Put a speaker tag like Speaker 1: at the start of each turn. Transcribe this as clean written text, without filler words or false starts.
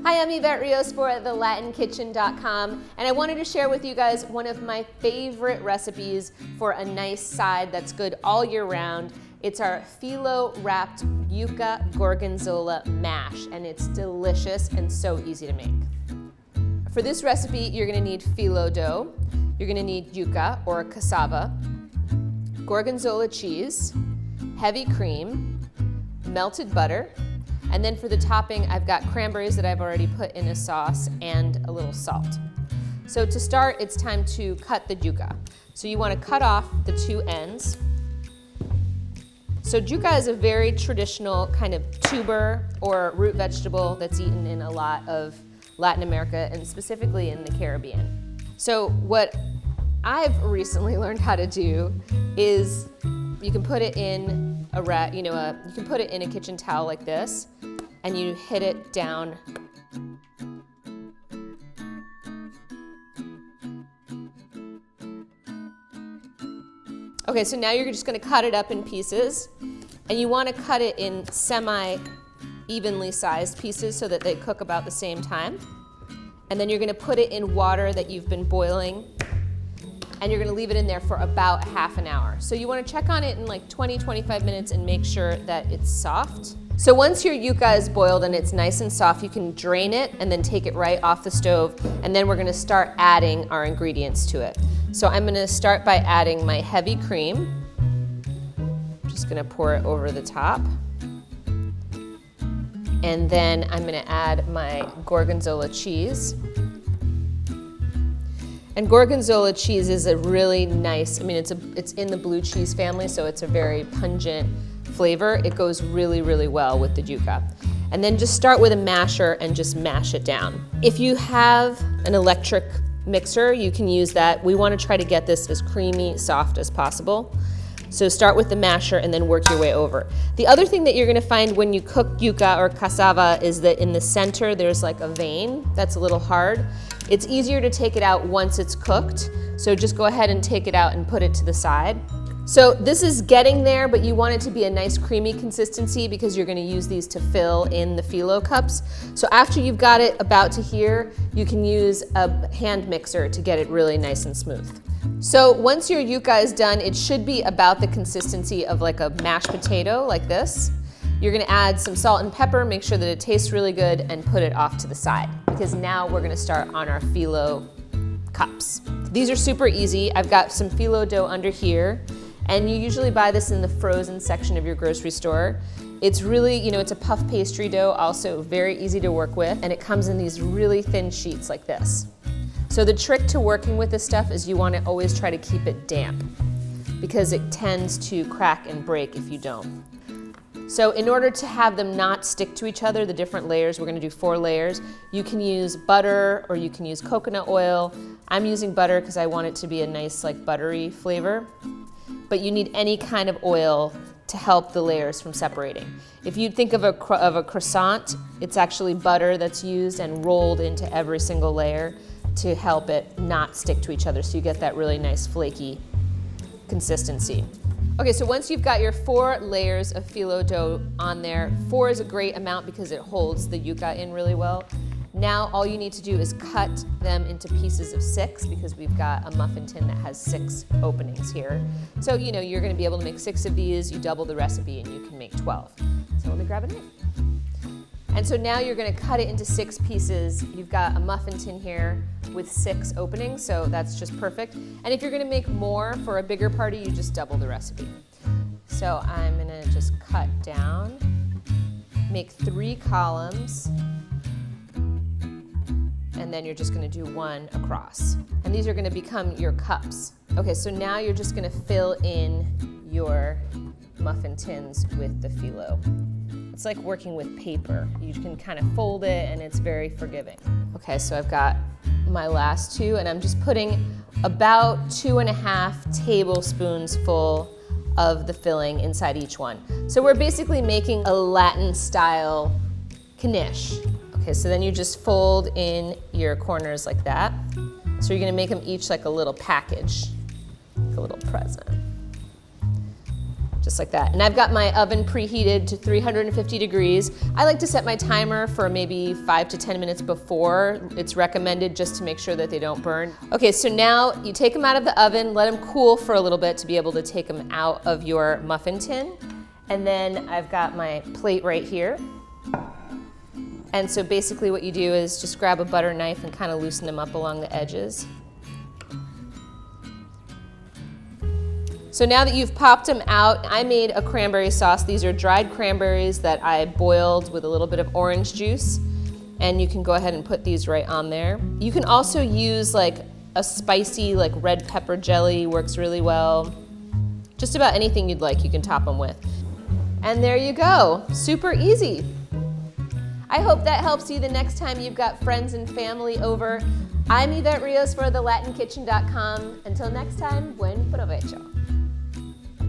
Speaker 1: Hi, I'm Yvette Rios for TheLatinKitchen.com, and I wanted to share with you guys one of my favorite recipes for a nice side that's good all year round. It's our Phyllo-Wrapped Yuca Gorgonzola mash, and it's delicious and so easy to make. For this recipe, you're gonna need phyllo dough, you're gonna need yuca or cassava, Gorgonzola cheese, heavy cream, melted butter, and then for the topping, I've got cranberries that I've already put in a sauce and a little salt. So to start, it's time to cut the yuca. So you want to cut off the two ends. So yuca is a very traditional kind of tuber or root vegetable that's eaten in a lot of Latin America and specifically in the Caribbean. So what I've recently learned how to do is you can put it in you can put it in a kitchen towel like this, and you hit it down. Okay, so now you're just gonna cut it up in pieces, and you wanna cut it in semi-evenly sized pieces so that they cook about the same time. And then you're gonna put it in water that you've been boiling, and you're gonna leave it in there for about half an hour. So you wanna check on it in like 20-25 minutes and make sure that it's soft. So once your yuca is boiled and it's nice and soft, you can drain it and then take it right off the stove, and then we're gonna start adding our ingredients to it. So I'm gonna start by adding my heavy cream. I'm just gonna pour it over the top. And then I'm gonna add my Gorgonzola cheese. And Gorgonzola cheese is a really nice, it's in the blue cheese family, so it's a very pungent flavor. It goes really, really well with the yuca. And then just start with a masher and just mash it down. If you have an electric mixer, you can use that. We want to try to get this as creamy, soft as possible. So start with the masher and then work your way over. The other thing that you're gonna find when you cook yuca or cassava is that in the center there's like a vein that's a little hard. It's easier to take it out once it's cooked, so just go ahead and take it out and put it to the side. So this is getting there, but you want it to be a nice creamy consistency because you're gonna use these to fill in the phyllo cups. So after you've got it about to here, you can use a hand mixer to get it really nice and smooth. So once your yuca is done, it should be about the consistency of like a mashed potato, like this. You're gonna add some salt and pepper, make sure that it tastes really good, and put it off to the side, because now we're gonna start on our phyllo cups. These are super easy. I've got some phyllo dough under here, and you usually buy this in the frozen section of your grocery store. It's really, it's a puff pastry dough, also very easy to work with, and it comes in these really thin sheets like this. So the trick to working with this stuff is you want to always try to keep it damp, because it tends to crack and break if you don't. So in order to have them not stick to each other, the different layers, we're gonna do 4 layers, you can use butter or you can use coconut oil. I'm using butter because I want it to be a nice like buttery flavor, but you need any kind of oil to help the layers from separating. If you think of a croissant, it's actually butter that's used and rolled into every single layer to help it not stick to each other, so you get that really nice flaky consistency. Okay, so once you've got your 4 layers of phyllo dough on there, 4 is a great amount because it holds the yuca in really well. Now all you need to do is cut them into pieces of 6, because we've got a muffin tin that has 6 openings here. So you're gonna be able to make 6 of these, you double the recipe and you can make 12. So let me grab a knife. And so now you're gonna cut it into 6 pieces. You've got a muffin tin here with 6 openings, so that's just perfect. And if you're gonna make more for a bigger party, you just double the recipe. So I'm gonna just cut down, make 3 columns, and then you're just gonna do 1 across. And these are gonna become your cups. Okay, so now you're just gonna fill in your muffin tins with the phyllo. It's like working with paper. You can kind of fold it and it's very forgiving. Okay, so I've got my last 2, and I'm just putting about 2.5 tablespoons full of the filling inside each one. So we're basically making a Latin style quiche. Okay, so then you just fold in your corners like that. So you're gonna make them each like a little package, like a little present. just like that. And I've got my oven preheated to 350 degrees. I like to set my timer for maybe 5 to 10 minutes before it's recommended, just to make sure that they don't burn. Okay, so now you take them out of the oven, let them cool for a little bit to be able to take them out of your muffin tin. And then I've got my plate right here. And so basically what you do is just grab a butter knife and kind of loosen them up along the edges. So now that you've popped them out, I made a cranberry sauce. These are dried cranberries that I boiled with a little bit of orange juice. And you can go ahead and put these right on there. You can also use like a spicy, like red pepper jelly, works really well. Just about anything you'd like, you can top them with. And there you go, super easy. I hope that helps you the next time you've got friends and family over. I'm Yvette Rios for thelatinkitchen.com. Until next time, buen provecho.